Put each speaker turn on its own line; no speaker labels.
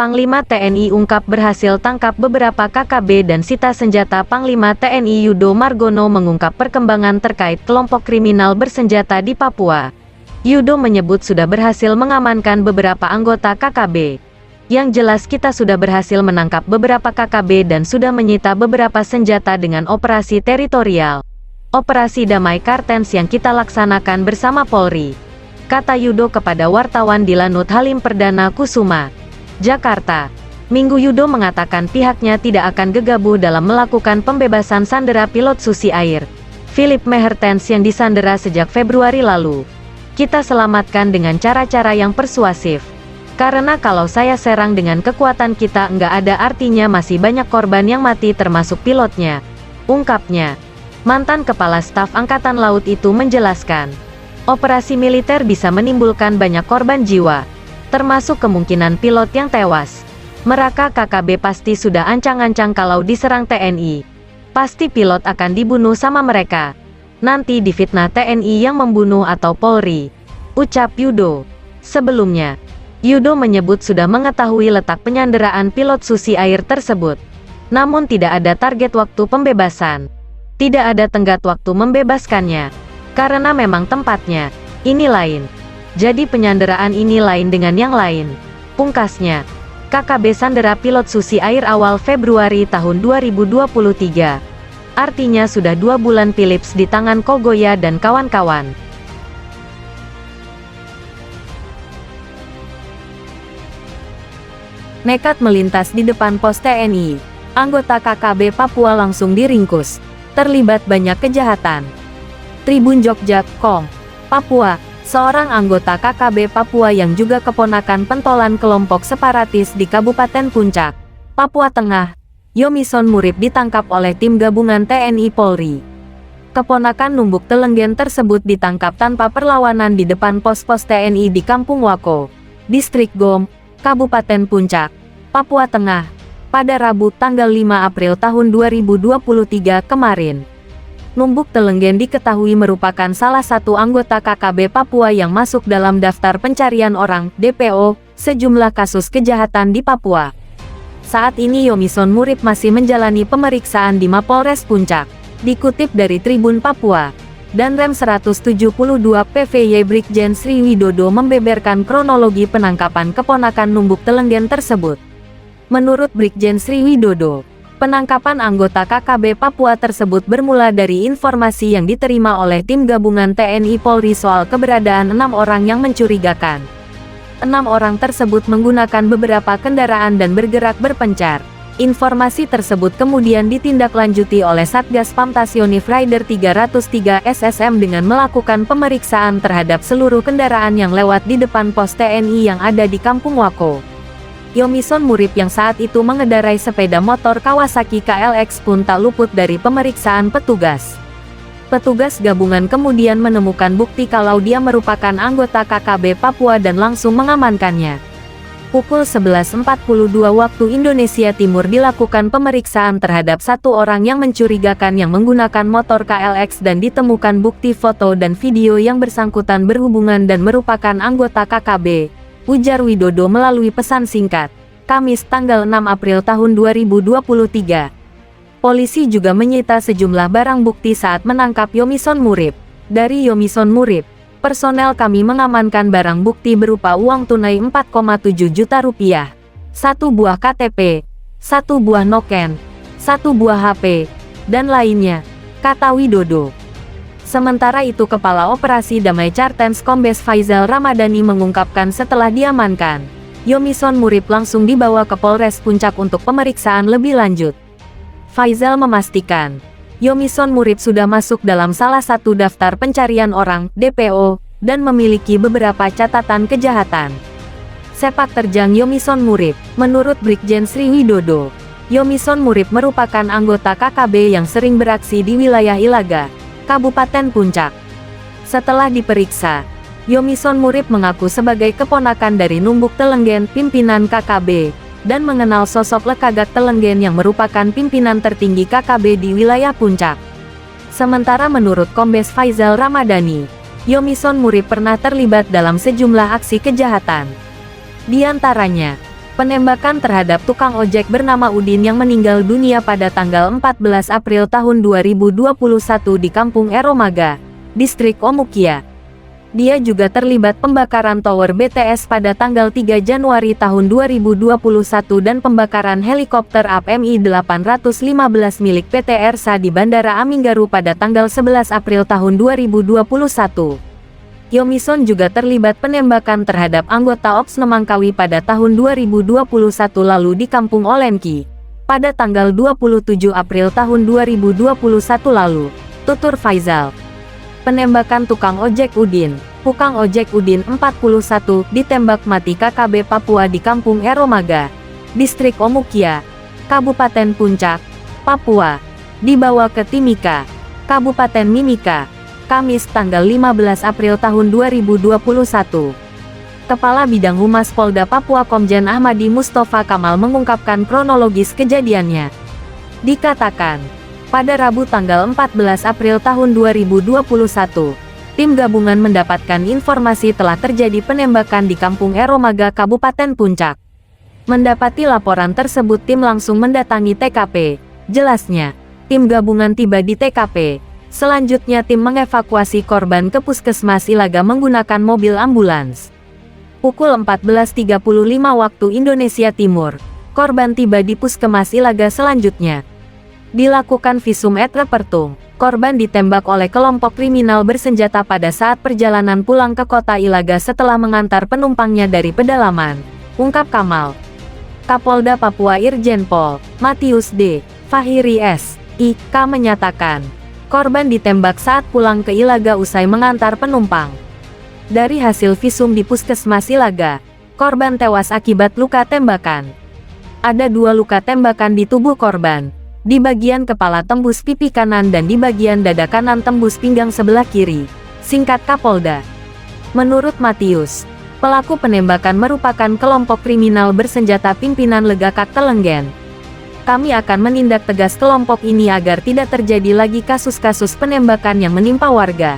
Panglima TNI ungkap berhasil tangkap beberapa KKB dan sita senjata. Panglima TNI Yudo Margono mengungkap perkembangan terkait kelompok kriminal bersenjata di Papua. Yudo menyebut sudah berhasil mengamankan beberapa anggota KKB. Yang jelas kita sudah berhasil menangkap beberapa KKB dan sudah menyita beberapa senjata dengan operasi teritorial. Operasi Damai Kartens yang kita laksanakan bersama Polri, kata Yudo kepada wartawan di Lanut Halim Perdana Kusuma, Jakarta. Minggu Yudo mengatakan pihaknya tidak akan gegabah dalam melakukan pembebasan sandera pilot Susi Air, Philip Mehertens yang disandera sejak Februari lalu. Kita selamatkan dengan cara-cara yang persuasif. Karena kalau saya serang dengan kekuatan kita nggak ada artinya, masih banyak korban yang mati termasuk pilotnya, ungkapnya. Mantan Kepala Staf Angkatan Laut itu menjelaskan, operasi militer bisa menimbulkan banyak korban jiwa, termasuk kemungkinan pilot yang tewas. Mereka KKB pasti sudah ancang-ancang kalau diserang TNI. Pasti pilot akan dibunuh sama mereka. Nanti difitnah TNI yang membunuh atau Polri, ucap Yudo. Sebelumnya, Yudo menyebut sudah mengetahui letak penyanderaan pilot Susi Air tersebut. Namun tidak ada target waktu pembebasan. Tidak ada tenggat waktu membebaskannya. Karena memang tempatnya ini lain. Jadi penyanderaan ini lain dengan yang lain, pungkasnya. KKB sandera pilot Susi Air awal Februari tahun 2023. Artinya sudah 2 bulan Philips di tangan Kogoya dan kawan-kawan. Nekat melintas di depan pos TNI, anggota KKB Papua langsung diringkus. Terlibat banyak kejahatan. Tribun Jogja.com, Papua. Seorang anggota KKB Papua yang juga keponakan pentolan kelompok separatis di Kabupaten Puncak, Papua Tengah, Yomison Murib ditangkap oleh tim gabungan TNI Polri. Keponakan Numbuk Telenggen tersebut ditangkap tanpa perlawanan di depan pos-pos TNI di Kampung Wako, Distrik Gom, Kabupaten Puncak, Papua Tengah, pada Rabu tanggal 5 April tahun 2023 kemarin. Numbuk Telenggen diketahui merupakan salah satu anggota KKB Papua yang masuk dalam daftar pencarian orang (DPO) sejumlah kasus kejahatan di Papua. Saat ini Yomison Murib masih menjalani pemeriksaan di Mapolres Puncak. Dikutip dari Tribun Papua, dan Rem 172 PVY Brigjen Sri Widodo membeberkan kronologi penangkapan keponakan Numbuk Telenggen tersebut. Menurut Brigjen Sri Widodo, penangkapan anggota KKB Papua tersebut bermula dari informasi yang diterima oleh tim gabungan TNI Polri soal keberadaan 6 orang yang mencurigakan. 6 orang tersebut menggunakan beberapa kendaraan dan bergerak berpencar. Informasi tersebut kemudian ditindaklanjuti oleh Satgas Pamtasionif Rider 303 SSM dengan melakukan pemeriksaan terhadap seluruh kendaraan yang lewat di depan pos TNI yang ada di Kampung Wako. Yomison Murib yang saat itu mengendarai sepeda motor Kawasaki KLX pun tak luput dari pemeriksaan petugas. Petugas gabungan kemudian menemukan bukti kalau dia merupakan anggota KKB Papua dan langsung mengamankannya. Pukul 11.42 waktu Indonesia Timur dilakukan pemeriksaan terhadap 1 orang yang mencurigakan yang menggunakan motor KLX dan ditemukan bukti foto dan video yang bersangkutan berhubungan dan merupakan anggota KKB, ujar Widodo melalui pesan singkat, Kamis tanggal 6 April tahun 2023. Polisi juga menyita sejumlah barang bukti saat menangkap Yomison Murib. Dari Yomison Murib, personel kami mengamankan barang bukti berupa uang tunai 4,7 juta rupiah, 1 buah KTP, 1 buah noken, 1 buah HP, dan lainnya, kata Widodo. Sementara itu Kepala Operasi Damai Kartens Kombes Faizal Ramadhani mengungkapkan setelah diamankan, Yomison Murib langsung dibawa ke Polres Puncak untuk pemeriksaan lebih lanjut. Faizal memastikan, Yomison Murib sudah masuk dalam salah satu daftar pencarian orang (DPO) dan memiliki beberapa catatan kejahatan. Sepak terjang Yomison Murib, menurut Brigjen Sri Widodo, Yomison Murib merupakan anggota KKB yang sering beraksi di wilayah Ilaga, Kabupaten Puncak. Setelah diperiksa, Yomison Murib mengaku sebagai keponakan dari Numbuk Telenggen, pimpinan KKB, dan mengenal sosok Lekagak Telenggen yang merupakan pimpinan tertinggi KKB di wilayah Puncak. Sementara menurut Kombes Faizal Ramadhani, Yomison Murib pernah terlibat dalam sejumlah aksi kejahatan. Di antaranya, Penembakan terhadap tukang ojek bernama Udin yang meninggal dunia pada tanggal 14 April tahun 2021 di Kampung Eromaga, Distrik Omukia. Dia juga terlibat pembakaran tower BTS pada tanggal 3 Januari tahun 2021 dan pembakaran helikopter APMI 815 milik PT Ersa di Bandara Aminggaru pada tanggal 11 April tahun 2021. Yomison juga terlibat penembakan terhadap anggota Ops Nemangkawi pada tahun 2021 lalu di Kampung Olenki. Pada tanggal 27 April tahun 2021 lalu, tutur Faizal. Penembakan tukang ojek Udin. Tukang ojek Udin 41 ditembak mati KKB Papua di Kampung Eromaga, Distrik Omukia, Kabupaten Puncak, Papua. Dibawa ke Timika, Kabupaten Mimika, Kamis tanggal 15 April tahun 2021. Kepala Bidang Humas Polda Papua Komjen Ahmadi Mustafa Kamal mengungkapkan kronologis kejadiannya. Dikatakan, pada Rabu tanggal 14 April tahun 2021, tim gabungan mendapatkan informasi telah terjadi penembakan di Kampung Eromaga Kabupaten Puncak. Mendapati laporan tersebut tim langsung mendatangi TKP. Jelasnya, tim gabungan tiba di TKP. Selanjutnya tim mengevakuasi korban ke Puskesmas Ilaga menggunakan mobil ambulans. Pukul 14.35 waktu Indonesia Timur, korban tiba di Puskesmas Ilaga selanjutnya. Dilakukan visum et repertum, korban ditembak oleh kelompok kriminal bersenjata pada saat perjalanan pulang ke kota Ilaga setelah mengantar penumpangnya dari pedalaman, ungkap Kamal. Kapolda Papua Irjen Pol Matius D. Fahiri S.I.K. menyatakan, korban ditembak saat pulang ke Ilaga usai mengantar penumpang. Dari hasil visum di Puskesmas Ilaga, korban tewas akibat luka tembakan. Ada 2 luka tembakan di tubuh korban, di bagian kepala tembus pipi kanan dan di bagian dada kanan tembus pinggang sebelah kiri, singkat Kapolda. Menurut Matius, pelaku penembakan merupakan kelompok kriminal bersenjata pimpinan Legakak Telenggen. Kami akan menindak tegas kelompok ini agar tidak terjadi lagi kasus-kasus penembakan yang menimpa warga.